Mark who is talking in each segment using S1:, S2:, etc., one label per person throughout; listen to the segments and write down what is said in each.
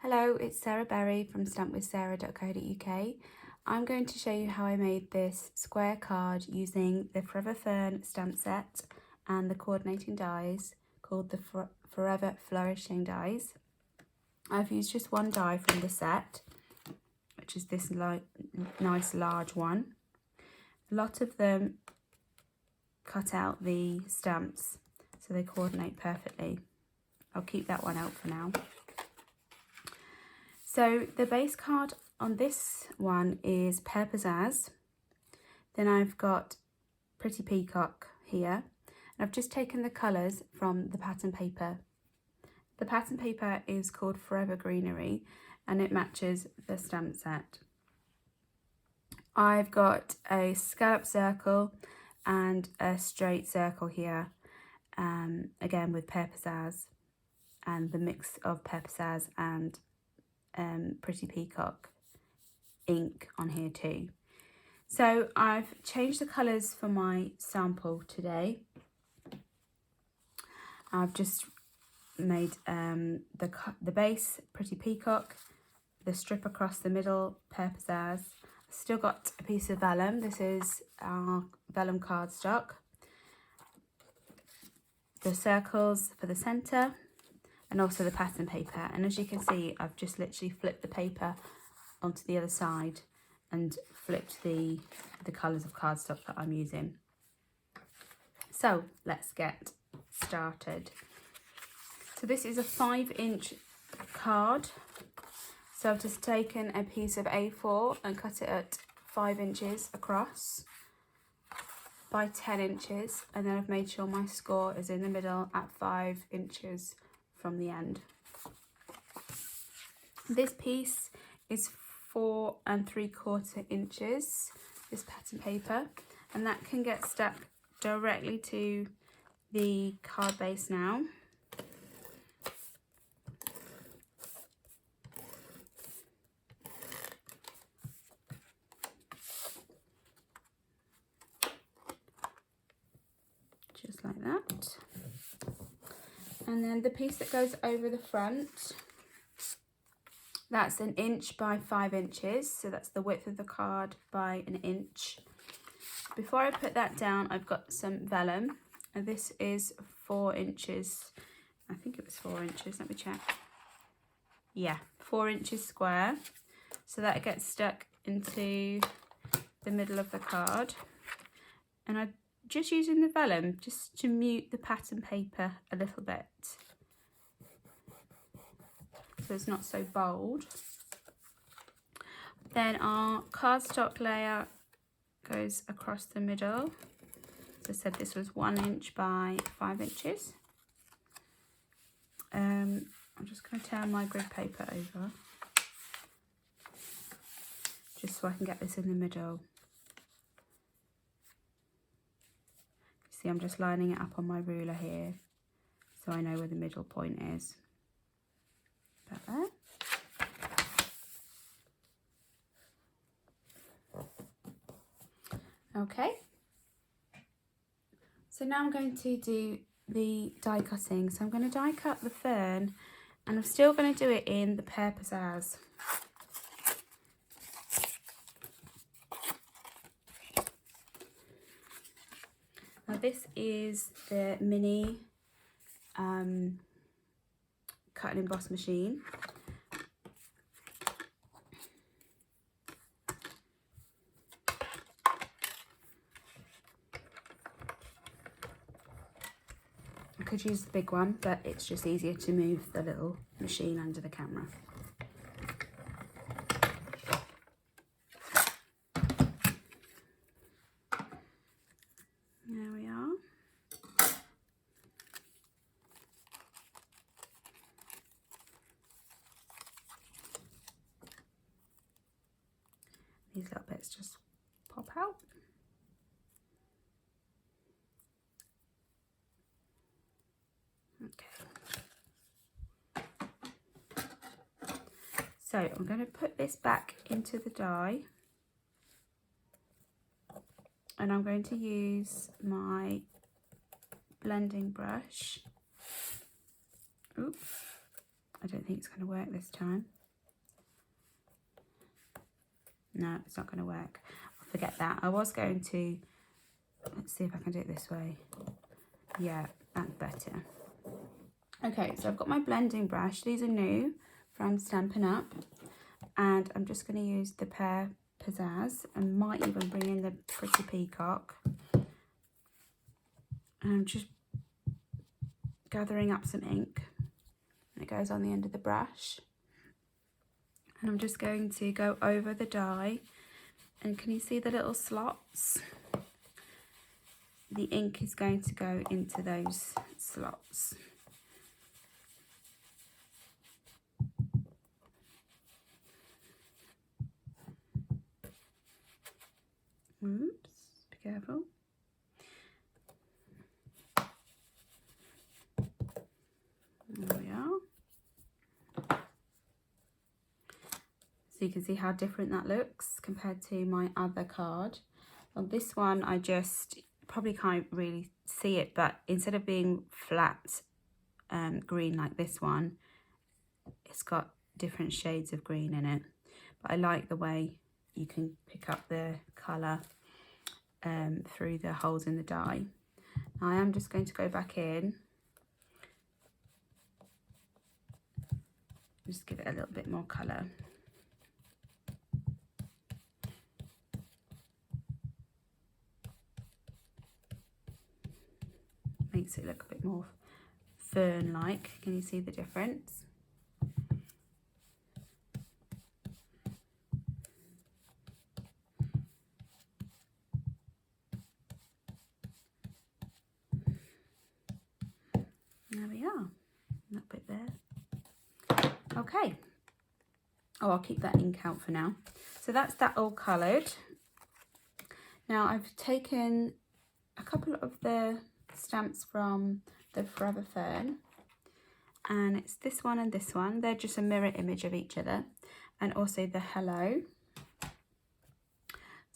S1: Hello, it's Sarah Berry from stampwithsarah.co.uk. I'm going to show you how I made this square card using the Forever Fern stamp set and the coordinating dies called the Forever Flourishing dies. I've used just one die from the set, which is this nice large one. A lot of them cut out the stamps so they coordinate perfectly. I'll keep that one out for now. So the base card on this one is Pear Pizzazz. Then I've got Pretty Peacock here. And I've just taken the colours from the pattern paper. The pattern paper is called Forever Greenery and it matches the stamp set. I've got a scallop circle and a straight circle here, again with Pear Pizzazz and the mix of Pear Pizzazz and Pretty Peacock ink on here too. So I've changed the colours for my sample today. I've just made the base Pretty Peacock, the strip across the middle Pear Pizzazz. I've still got a piece of vellum. This is our vellum cardstock. The circles for the centre, and also the pattern paper. And as you can see, I've just literally flipped the paper onto the other side and flipped the colours of cardstock that I'm using. So let's get started. So this is a 5-inch card. So I've just taken a piece of A4 and cut it at 5 inches across by 10 inches. And then I've made sure my score is in the middle at 5 inches from the end. This piece is 4 3/4 inches, this pattern paper, and that can get stuck directly to the card base now. Just like that. And then the piece that goes over the front, that's 1 inch by 5 inches. So that's the width of the card by 1 inch. Before I put that down, I've got some vellum. And this is 4 inches. I think it was 4 inches. Let me check. Yeah, 4 inches square. So that gets stuck into the middle of the card. And I'm just using the vellum just to mute the pattern paper a little bit, so it's not so bold. Then our cardstock layer goes across the middle. As I said, this was 1 inch by 5 inches. I'm just going to turn my grid paper over just so I can get this in the middle. See, I'm just lining it up on my ruler here so I know where the middle point is. About there. Okay. So now I'm going to do the die cutting. So I'm going to die cut the fern, and I'm still going to do it in the Pear Pizzazz. Now this is the mini cut and emboss machine. I could use the big one, but it's just easier to move the little machine under the camera. There we are. These little bits just pop out. Okay. So I'm going to put this back into the die, and I'm going to use my blending brush. Oops. I don't think it's going to work this time. No, it's not going to work. I'll forget that. I was going to, let's see if I can do it this way. Yeah, that's better. Okay, so I've got my blending brush. These are new from Stampin' Up. And I'm just going to use the Pear Pizzazz and might even bring in the Pretty Peacock. And I'm just gathering up some ink. And it goes on the end of the brush. And I'm just going to go over the die. And can you see the little slots? The ink is going to go into those slots. Oops, be careful. There we are. So you can see how different that looks compared to my other card. On this one, I just probably can't really see it, but instead of being flat green like this one, it's got different shades of green in it. But I like the way you can pick up the colour through the holes in the die. Now I am just going to go back in. Just give it a little bit more colour. Makes it look a bit more fern-like. Can you see the difference? There we are. That bit there. Okay. Oh, I'll keep that ink out for now. So that's that all coloured. Now I've taken a couple of the stamps from the Forever Fern, and it's this one and this one. They're just a mirror image of each other, and also the hello.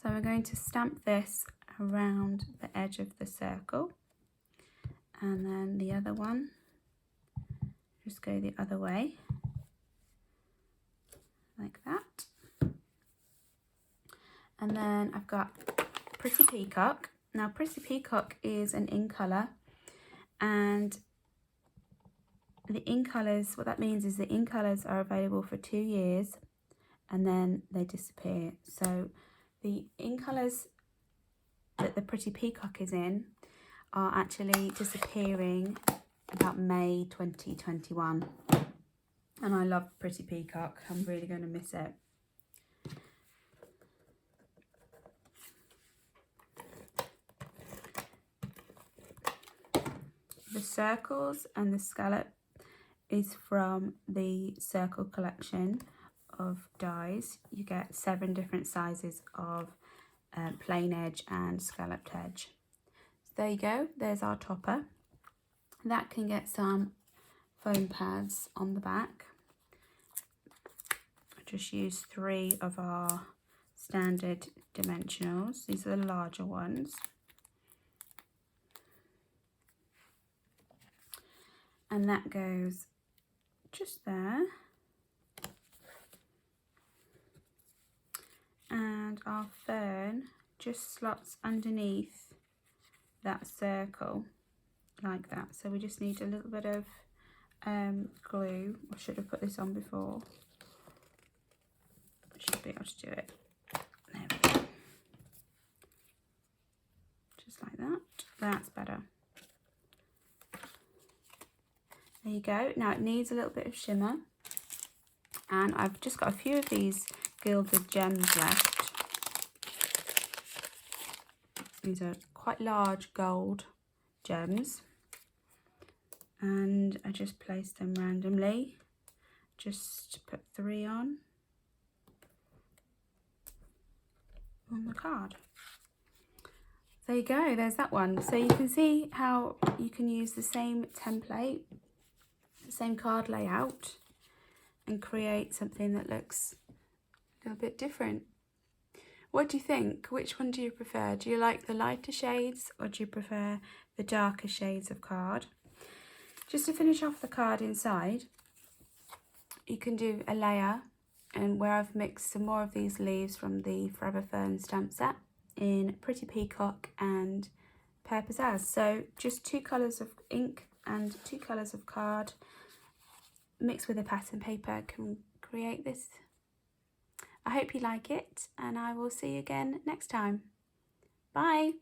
S1: So I'm going to stamp this around the edge of the circle, and then the other one just go the other way like that. And then I've got Pretty Peacock. Now Pretty Peacock is an in colour, and the in colours, what that means is the in colours are available for 2 years and then they disappear. So the in colours that the Pretty Peacock is in are actually disappearing about May 2021. And I love Pretty Peacock. I'm really going to miss it. The circles and the scallop is from the Circle collection of dies. You get 7 different sizes of plain edge and scalloped edge. So there you go, there's our topper. That can get some foam pads on the back. I just used 3 of our standard dimensionals. These are the larger ones. And that goes just there. And our fern just slots underneath that circle like that. So we just need a little bit of glue. I should have put this on before. I should be able to do it. There we go. Just like that. That's better. There you go. Now it needs a little bit of shimmer, and I've just got a few of these gilded gems left. These are quite large gold gems, and I just placed them randomly. Just put 3 on the card. There you go, there's that one. So you can see how you can use the same template, same card layout, and create something that looks a little bit different. What do you think? Which one do you prefer? Do you like the lighter shades, or do you prefer the darker shades of card? Just to finish off the card inside, you can do a layer, and where I've mixed some more of these leaves from the Forever Fern stamp set in Pretty Peacock and Pear Pizzazz. So just 2 colours of ink and 2 colours of card mixed with a pattern paper can create this. I hope you like it, and I will see you again next time. Bye!